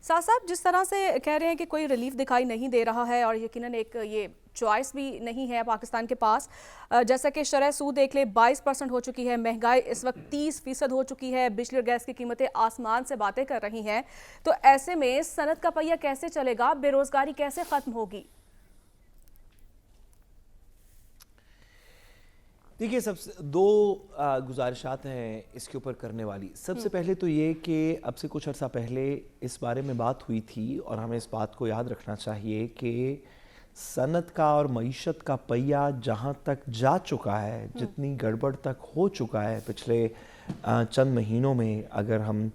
साथ साथ जिस तरह से कह रहे हैं कि कोई रिलीफ दिखाई नहीं दे रहा है और यकीनन एक ये चॉइस भी नहीं है पाकिस्तान के पास, जैसा कि शरह सूद देख ले 22% हो चुकी है, महंगाई इस वक्त 30% हो चुकी है, बिजली और गैस की कीमतें आसमान से बातें कर रही हैं। तो ऐसे में सनत का पहिया कैसे चलेगा, बेरोजगारी कैसे खत्म होगी? देखिए, सबसे दो गुजारिशात हैं इसके ऊपर करने वाली। सबसे पहले तो ये कि अब से कुछ अर्सा पहले इस बारे में बात हुई थी और हमें इस बात को याद रखना चाहिए कि सनत का और मईशत का पहिया जहाँ तक जा चुका है, जितनी गड़बड़ तक हो चुका है पिछले चंद महीनों में, अगर हम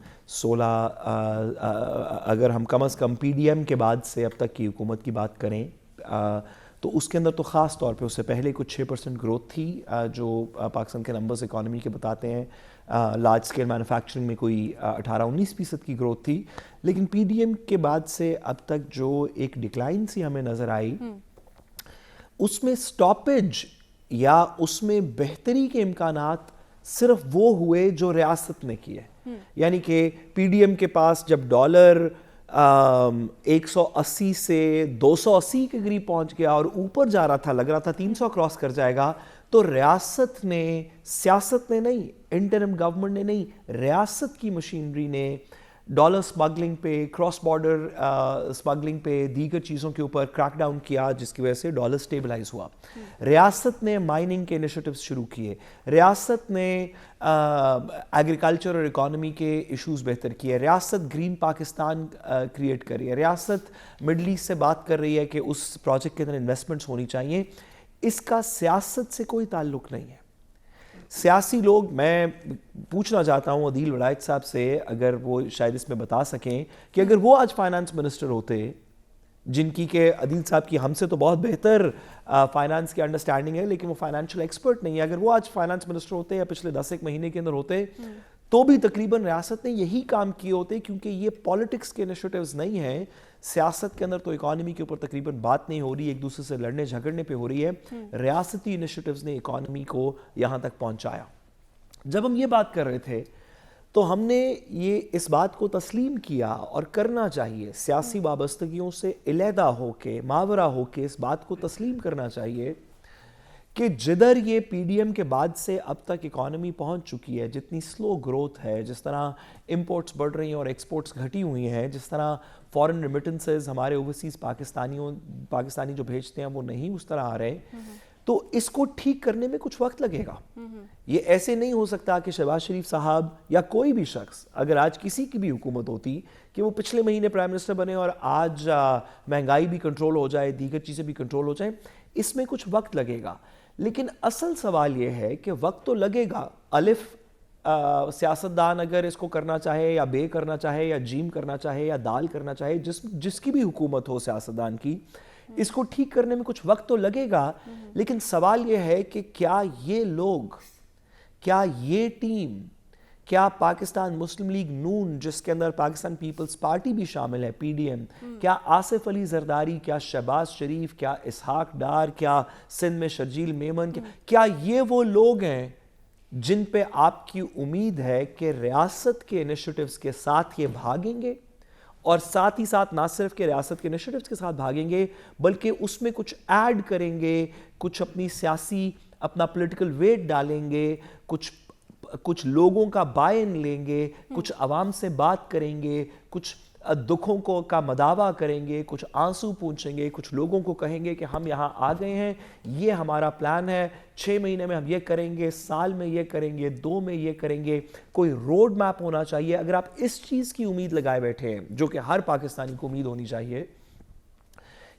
अगर हम कम अज़ कम PDM के बाद से अब तक की हुकूमत की बात करें, तो उसके अंदर तो ख़ास तौर पे उससे पहले कुछ 6% ग्रोथ थी, जो पाकिस्तान के नंबर्स इकॉनमी के बताते हैं। लार्ज स्केल मैन्युफैक्चरिंग में कोई 18-19% की ग्रोथ थी, लेकिन PDM के बाद से अब तक जो एक डिक्लाइन सी हमें नज़र आई, उसमें स्टॉपेज या उसमें बेहतरी के इम्कानात सिर्फ वो हुए जो रियासत ने किए। यानी कि PDM के पास जब डॉलर 180 से 280 के करीब पहुंच गया और ऊपर जा रहा था, लग रहा था 300 क्रॉस कर जाएगा, तो रियासत ने, सियासत ने नहीं, इंटरिम गवर्नमेंट ने नहीं, रियासत की मशीनरी ने डॉलर स्मगलिंग पे, क्रॉस बॉर्डर स्मगलिंग पे, दीगर चीज़ों के ऊपर क्रैकडाउन किया, जिसकी वजह से डॉलर स्टेबलाइज हुआ। रियासत ने माइनिंग के इनिशिएटिव्स शुरू किए, रियासत ने एग्रीकल्चर और इकॉनमी के इश्यूज बेहतर किए, रियासत ग्रीन पाकिस्तान क्रिएट करी है, रियासत मिडल ईस्ट से बात कर रही है कि उस प्रोजेक्ट के अंदर इन्वेस्टमेंट्स होनी चाहिए। इसका सियासत से कोई ताल्लुक नहीं है। सियासी लोग, मैं पूछना चाहता हूँ अदील वलायत साहब से, अगर वो शायद इसमें बता सकें कि अगर वो आज फाइनेंस मिनिस्टर होते, जिनकी के अदील साहब की हमसे तो बहुत बेहतर फाइनेंस की अंडरस्टैंडिंग है, लेकिन वो फाइनेंशियल एक्सपर्ट नहीं है, अगर वो आज फाइनेंस मिनिस्टर होते या पिछले 10 महीने के अंदर होते, तो भी तकरीबन रियासत ने यही काम किए होते, क्योंकि ये पॉलिटिक्स के इनिशिएटिव्स नहीं हैं। सियासत के अंदर तो इकॉनमी के ऊपर तकरीबन बात नहीं हो रही, एक दूसरे से लड़ने झगड़ने पे हो रही है। रियासती इनिशिएटिव्स ने इकॉनमी को यहाँ तक पहुँचाया। जब हम ये बात कर रहे थे तो हमने ये इस बात को तस्लीम किया, और करना चाहिए, सियासी वाबस्तगियों से इलेहदा होके, मावरा होके इस बात को तस्लीम करना चाहिए कि जिधर ये PDM के बाद से अब तक इकॉनमी पहुंच चुकी है, जितनी स्लो ग्रोथ है, जिस तरह इंपोर्ट्स बढ़ रही हैं और एक्सपोर्ट्स घटी हुई हैं, जिस तरह फॉरेन रेमिटेंसेस हमारे ओवरसीज़ पाकिस्तानी जो भेजते हैं वो नहीं उस तरह आ रहे, तो इसको ठीक करने में कुछ वक्त लगेगा। ये ऐसे नहीं हो सकता कि शहबाज शरीफ साहब या कोई भी शख्स, अगर आज किसी की भी हुकूमत होती, कि वो पिछले महीने प्राइम मिनिस्टर बने और आज महंगाई भी कंट्रोल हो जाए, दीगर चीज़ें भी कंट्रोल हो जाए। इसमें कुछ वक्त लगेगा, लेकिन असल सवाल ये है कि वक्त तो लगेगा। अलिफ सियासतदान अगर इसको करना चाहे या बे करना चाहे या जीम करना चाहे या दाल करना चाहे, जिसकी भी हुकूमत हो सियासतदान की, इसको ठीक करने में कुछ वक्त तो लगेगा। लेकिन सवाल यह है कि क्या ये लोग, क्या ये टीम, क्या पाकिस्तान मुस्लिम लीग नून, जिसके अंदर पाकिस्तान पीपल्स पार्टी भी शामिल है, PDM, क्या आसिफ अली जरदारी, क्या शहबाज शरीफ, क्या इसहाक डार, क्या सिंध में शर्जील मेमन, क्या ये वो लोग हैं जिन पे आपकी उम्मीद है कि रियासत के इनिशिएटिव्स के साथ ये भागेंगे, और साथ ही साथ ना सिर्फ के रियासत के इनिशिएटिव्स के साथ भागेंगे, बल्कि उसमें कुछ ऐड करेंगे, कुछ अपनी सियासी, अपना पॉलिटिकल वेट डालेंगे, कुछ लोगों का बाय इन लेंगे, कुछ आवाम से बात करेंगे, कुछ दुखों को का मदावा करेंगे, कुछ आंसू पूछेंगे, कुछ लोगों को कहेंगे कि हम यहाँ आ गए हैं, ये हमारा प्लान है, 6 महीने में हम ये करेंगे, साल में ये करेंगे, 2 में ये करेंगे। कोई रोड मैप होना चाहिए। अगर आप इस चीज़ की उम्मीद लगाए बैठे हैं, जो कि हर पाकिस्तानी को उम्मीद होनी चाहिए,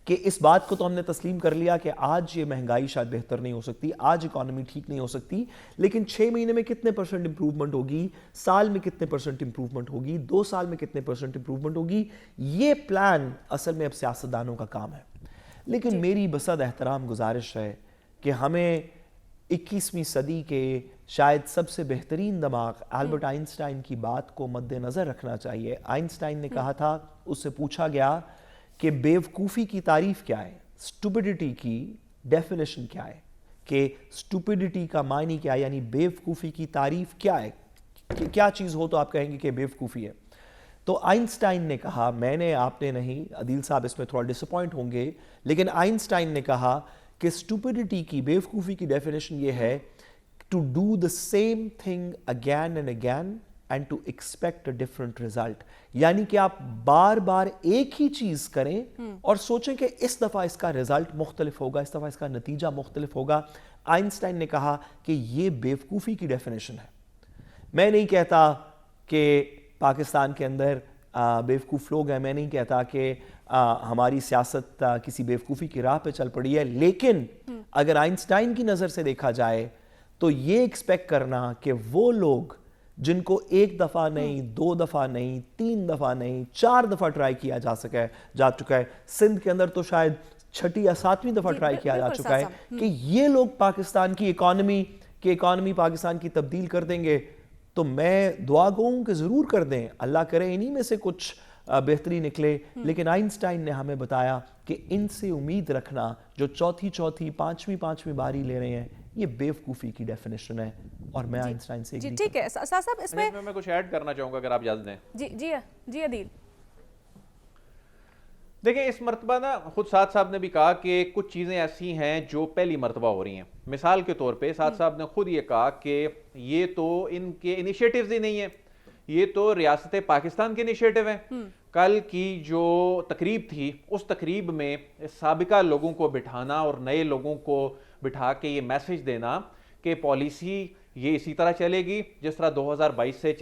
कि इस बात को तो हमने तस्लीम कर लिया कि आज ये महंगाई शायद बेहतर नहीं हो सकती, आज इकॉनमी ठीक नहीं हो सकती, लेकिन 6 महीने में कितने % इंप्रूवमेंट होगी, साल में कितने % इंप्रूवमेंट होगी, 2 साल में कितने % इंप्रूवमेंट होगी, ये प्लान असल में अब सियासतदानों का काम है। लेकिन मेरी बसद एहतराम गुजारिश है कि हमें 21वीं सदी के शायद सबसे बेहतरीन दिमाग एल्बर्ट आइंस्टाइन की बात को मद्देनज़र रखना चाहिए। आइंस्टाइन ने कहा था, उससे पूछा गया कि बेवकूफ़ी की तारीफ़ क्या है, स्टूपिडिटी की डेफिनेशन क्या है, कि स्टूपिडिटी का मायने क्या है, यानी बेवकूफ़ी की तारीफ़ क्या है, कि क्या चीज़ हो तो आप कहेंगे कि बेवकूफ़ी है। تو آئنسٹائن نے کہا, میں نے, آپ نے نہیں, عدیل صاحب اس میں تھوڑا ڈسپوائنٹ ہوں گے, لیکن آئنسٹائن نے کہا کہ اسٹوپڈیٹی کی, بیوقوفی کی ڈیفینیشن یہ ہے to do the same thing again and again and to expect a different result. یعنی کہ آپ بار بار ایک ہی چیز کریں اور سوچیں کہ اس دفعہ اس کا ریزلٹ مختلف ہوگا, اس دفعہ اس کا نتیجہ مختلف ہوگا. آئنسٹائن نے کہا کہ یہ بیوقوفی کی ڈیفینیشن ہے. میں نہیں کہتا کہ پاکستان کے اندر بیوقوف لوگ ہیں, میں نہیں کہتا کہ ہماری سیاست کسی بیوقوفی کی راہ پہ چل پڑی ہے, لیکن اگر آئنسٹائن کی نظر سے دیکھا جائے تو یہ ایکسپیکٹ کرنا کہ وہ لوگ جن کو ایک دفعہ نہیں, 2 دفعہ نہیں, 3 دفعہ نہیں, 4 دفعہ ٹرائی کیا جا چکا ہے, سندھ کے اندر تو شاید 6 یا 7ویں دفعہ ٹرائی کیا جا چکا ہے, کہ یہ لوگ پاکستان کی اکانومی پاکستان کی تبدیل کر دیں گے, تو میں دعا گو ہوں کہ ضرور کر دیں, اللہ کرے انہی میں سے کچھ بہتری نکلے. لیکن آئنسٹائن نے ہمیں بتایا کہ ان سے امید رکھنا جو چوتھی 5ویں باری لے رہے ہیں, یہ بیوقوفی کی ڈیفینیشن ہے. اور میں آئنسٹائن سے جی ٹھیک ہے صاحب, اس میں میں کچھ ایڈ کرنا چاہوں گا اگر آپ اجازت دیں. جی عدیل. دیکھیں اس مرتبہ نا خود سعد صاحب نے بھی کہا کہ کچھ چیزیں ایسی ہیں جو پہلی مرتبہ ہو رہی ہیں. مثال کے طور پہ سعد صاحب نے خود یہ کہا کہ یہ تو ان کے انیشیٹیوز ہی نہیں ہیں, یہ تو ریاست پاکستان کے انیشیٹیو ہیں. کل کی جو تقریب تھی اس تقریب میں سابقہ لوگوں کو بٹھانا اور نئے لوگوں کو بٹھا کے یہ میسج دینا کہ پالیسی یہ اسی طرح چلے گی جس طرح 2022 سے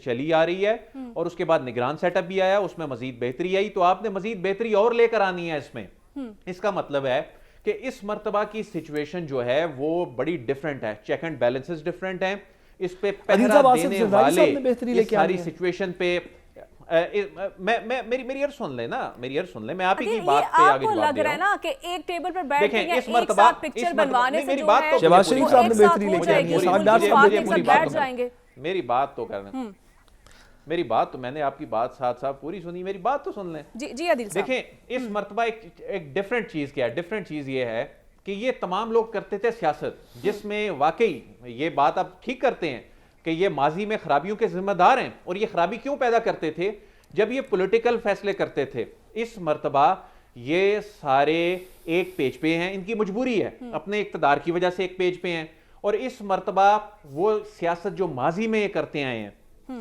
چلی آ رہی ہے, اور اس کے بعد نگران سیٹ اپ بھی آیا, اس میں مزید بہتری آئی, تو آپ نے مزید بہتری اور لے کر آنی ہے اس میں. اس کا مطلب ہے کہ اس مرتبہ کی سچویشن جو ہے وہ بڑی ڈیفرنٹ ہے, چیک اینڈ بیلنسز ڈیفرنٹ ہیں, اس پہ پہرا دینے والے اس ساری سچویشن پہ میری عرض سن لیں نا, میں آپ ہی کی بات پہ آگے جواب دے رہا ہوں. لگ رہا ہے نا کہ ایک ٹیبل پر بیٹھ کے اس مرتبہ پکچر بنوانے سے جو ہے شہباز شریف صاحب نے بہتری لے کے آئی ہے, ساگدار صاحب نے بیٹھ جائیں گے. میری بات تو کرنا, میری بات تو, میں نے آپ کی بات ساتھ صاحب پوری سنی, میری بات تو سن لیں. جی عدیل صاحب. دیکھیں اس مرتبہ ایک ڈیفرنٹ چیز کیا ہے. ڈیفرنٹ چیز یہ ہے کہ یہ تمام لوگ کرتے تھے سیاست جس میں واقعی یہ بات آپ ٹھیک کرتے ہیں کہ یہ ماضی میں خرابیوں کے ذمہ دار ہیں, اور یہ خرابی کیوں پیدا کرتے تھے جب یہ پولیٹیکل فیصلے کرتے تھے. اس مرتبہ یہ سارے ایک پیج پہ ہیں, ان کی مجبوری ہے, اپنے اقتدار کی وجہ سے ایک پیج پہ ہیں, اور اس مرتبہ وہ سیاست جو ماضی میں یہ کرتے آئے ہیں,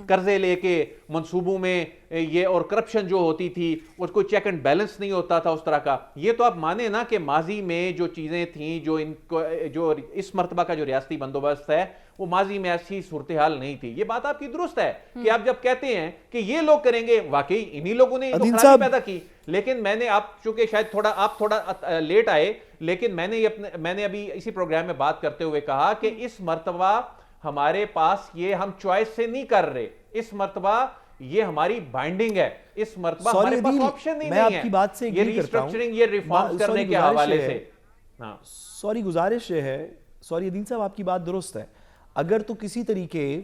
قرضے لے کے منصوبوں میں یہ, اور کرپشن جو ہوتی تھی اس کو چیک اینڈ بیلنس نہیں ہوتا تھا اس طرح کا, یہ تو آپ مانیں نا کہ ماضی میں جو چیزیں تھیں جو اس مرتبہ کا جو ریاستی بندوبست ہے وہ ماضی میں ایسی صورتحال نہیں تھی. یہ بات آپ کی درست ہے کہ آپ جب کہتے ہیں کہ یہ لوگ کریں گے, واقعی انہی لوگوں نے خرابی پیدا کی. لیکن میں نے آپ چونکہ شاید آپ تھوڑا لیٹ آئے, لیکن میں نے ابھی اسی پروگرام میں بات کرتے ہوئے کہا کہ اس مرتبہ ہمارے پاس یہ ہم چوائس سے نہیں کر رہے, اس مرتبہ یہ ہماری بائنڈنگ ہے, اس مرتبہ ہمارے پاس آپشن ہی نہیں ہے. یہ ریسٹرکچرنگ, یہ ریفارم کرنے کے حوالے سے سوری گزارش یہ ہے, سوری عدیل صاحب آپ کی بات درست ہے, اگر تو کسی طریقے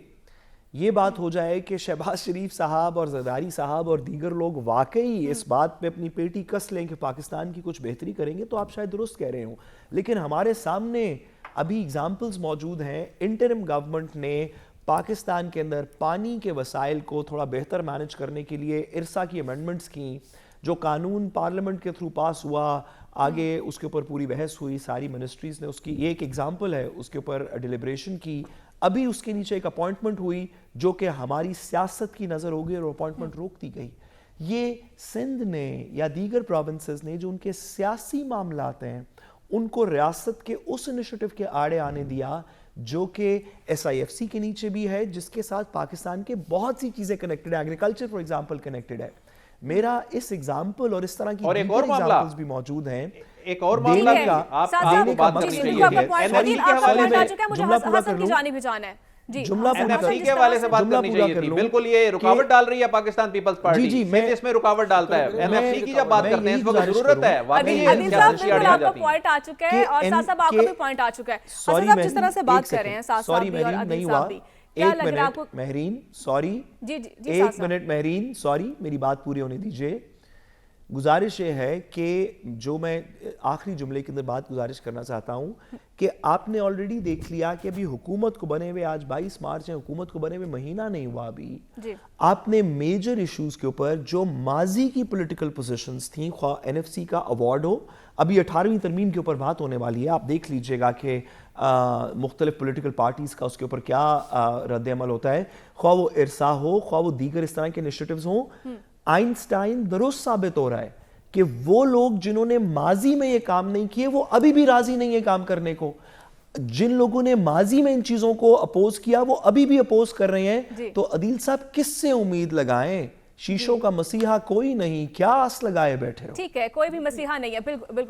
یہ بات ہو جائے کہ شہباز شریف صاحب اور زرداری صاحب اور دیگر لوگ واقعی اس بات پہ اپنی پیٹی کس لیں کہ پاکستان کی کچھ بہتری کریں گے, تو آپ شاید درست کہہ رہے ہوں. لیکن ہمارے سامنے ابھی اگزامپلز موجود ہیں. انٹرم گورنمنٹ نے پاکستان کے اندر پانی کے وسائل کو تھوڑا بہتر مینج کرنے کے لیے ارسا کی امینڈمنٹس کی, جو قانون پارلیمنٹ کے تھرو پاس ہوا, آگے اس کے اوپر پوری بحث ہوئی, ساری منسٹریز نے اس کی, یہ ایک ایگزامپل ہے, اس کے اوپر ڈیلیبریشن کی. ابھی اس کے نیچے ایک اپوائنٹمنٹ ہوئی جو کہ ہماری سیاست کی نظر ہوگی اور اپوائنٹمنٹ روک دی گئی. یہ سندھ نے یا دیگر پروونسز نے جو ان کے سیاسی معاملات ہیں ان کو ریاست کے اس انیشیٹو کے آڑے آنے دیا جو کہ SIFC کے نیچے بھی ہے, جس کے ساتھ پاکستان کے بہت سی چیزیں کنیکٹڈ ہیں. ایگریکلچر فار ایگزامپل کنیکٹڈ ہے. میرا اس ایگزامپل اور اس طرح کی دیگر ایگزامپلز بھی موجود ہیں. ایک اور معاملہ کا آپ کو بات کرنی چاہیے, جملہ NFC کے حوالے سے بات کرنی چاہیے تھی. بالکل یہ رکاوٹ ڈال رہی ہے پاکستان پیپلز پارٹی, جی میں اس میں رکاوٹ ڈالتا ہے. NFC کی جب بات کرتے ہیں اس وقت ضرورت ہے, واقعی عدیل صاحب آپ کا پوائنٹ آ چکا ہے, اور ساتھ صاحب آپ کا بھی پوائنٹ آ چکا ہے. حسن صاحب جس طرح سے بات کر رہے ہیں ساتھ صاحب بھی اور عدیل صاحب بھی, ایک منٹ مہرین, سوری, ایک منٹ مہرین, سوری, میری بات پوری ہونے دیجئے. गुजारिश ये है कि जो मैं आखिरी जुमले के अंदर बात गुजारिश करना चाहता हूँ कि आपने ऑलरेडी देख लिया कि अभी हुकूमत को बने हुए आज 22 मार्च है, हुकूमत को बने हुए महीना नहीं हुआ अभी जी। आपने मेजर इश्यूज के ऊपर जो माजी की पॉलिटिकल पोजीशंस थी, ख्वाह एनएफसी का अवार्ड हो, अभी 18वीं तरमीम के ऊपर बात होने वाली है, आप देख लीजिएगा कि मुख्तलिफ पॉलिटिकल पार्टीज़ का उसके ऊपर क्या रद्द अमल होता है, ख्वाह वो इरसा हो, ख्वाह वो दीगर इस तरह के इनिशिएटिव्स हों। आइंस्टाइन दुरुस्त साबित हो रहा है कि वो लोग जिन्होंने माजी में ये काम नहीं किए वो अभी भी राजी नहीं है काम करने को। जिन लोगों ने माजी में इन चीजों को अपोज किया वो अभी भी अपोज कर रहे हैं। तो अदील साहब किससे उम्मीद लगाएं? शीशों का मसीहा कोई नहीं, क्या आस लगाए बैठे हो? ठीक है, कोई भी मसीहा नहीं है, बिल्कुल बिल्कुल।